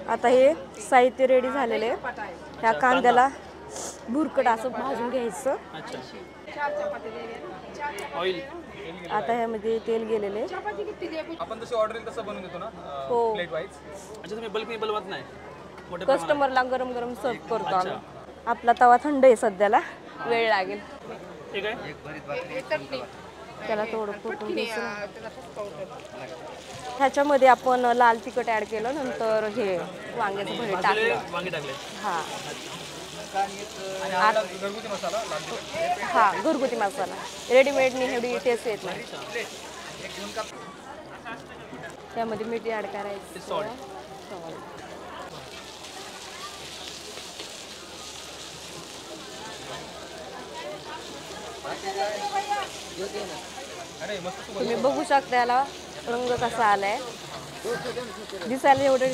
आता हे साहित्य रेडी झालेले आहे. ह्या कांद्याला भुरकट असं भाजून घ्यायचं. ऑइल आता ह्यामध्ये तेल गेलेले. आपण जशी ऑर्डर येईल तसं बनवून देतो ना हो. Plate wise. अच्छा तुम्ही बल्क बनवत नाही मोठे कस्टमरला गरम गरम सर्व करतो आम्ही. आपला तवा थंड आहे सध्याला, वेळ लागेल. ठीक आहे. त्याला थोडं फुटून द्यायचं. ह्याच्यामध्ये आपण लाल तिखट ऍड केलं, नंतर हे वांग्याचं भरीत टाकलं. वांगे टाकले. हा घरगुती मसाला लाल तिखट. हा घरगुती मसाला. रेडीमेडनी एवढी टेस्ट येत नाही. त्यामध्ये मीठ ऍड करायचं. सॉल्ट. अरे मस्त तुम्ही बघू शकता याला रंग कसा आलाय. दिसायला एवढं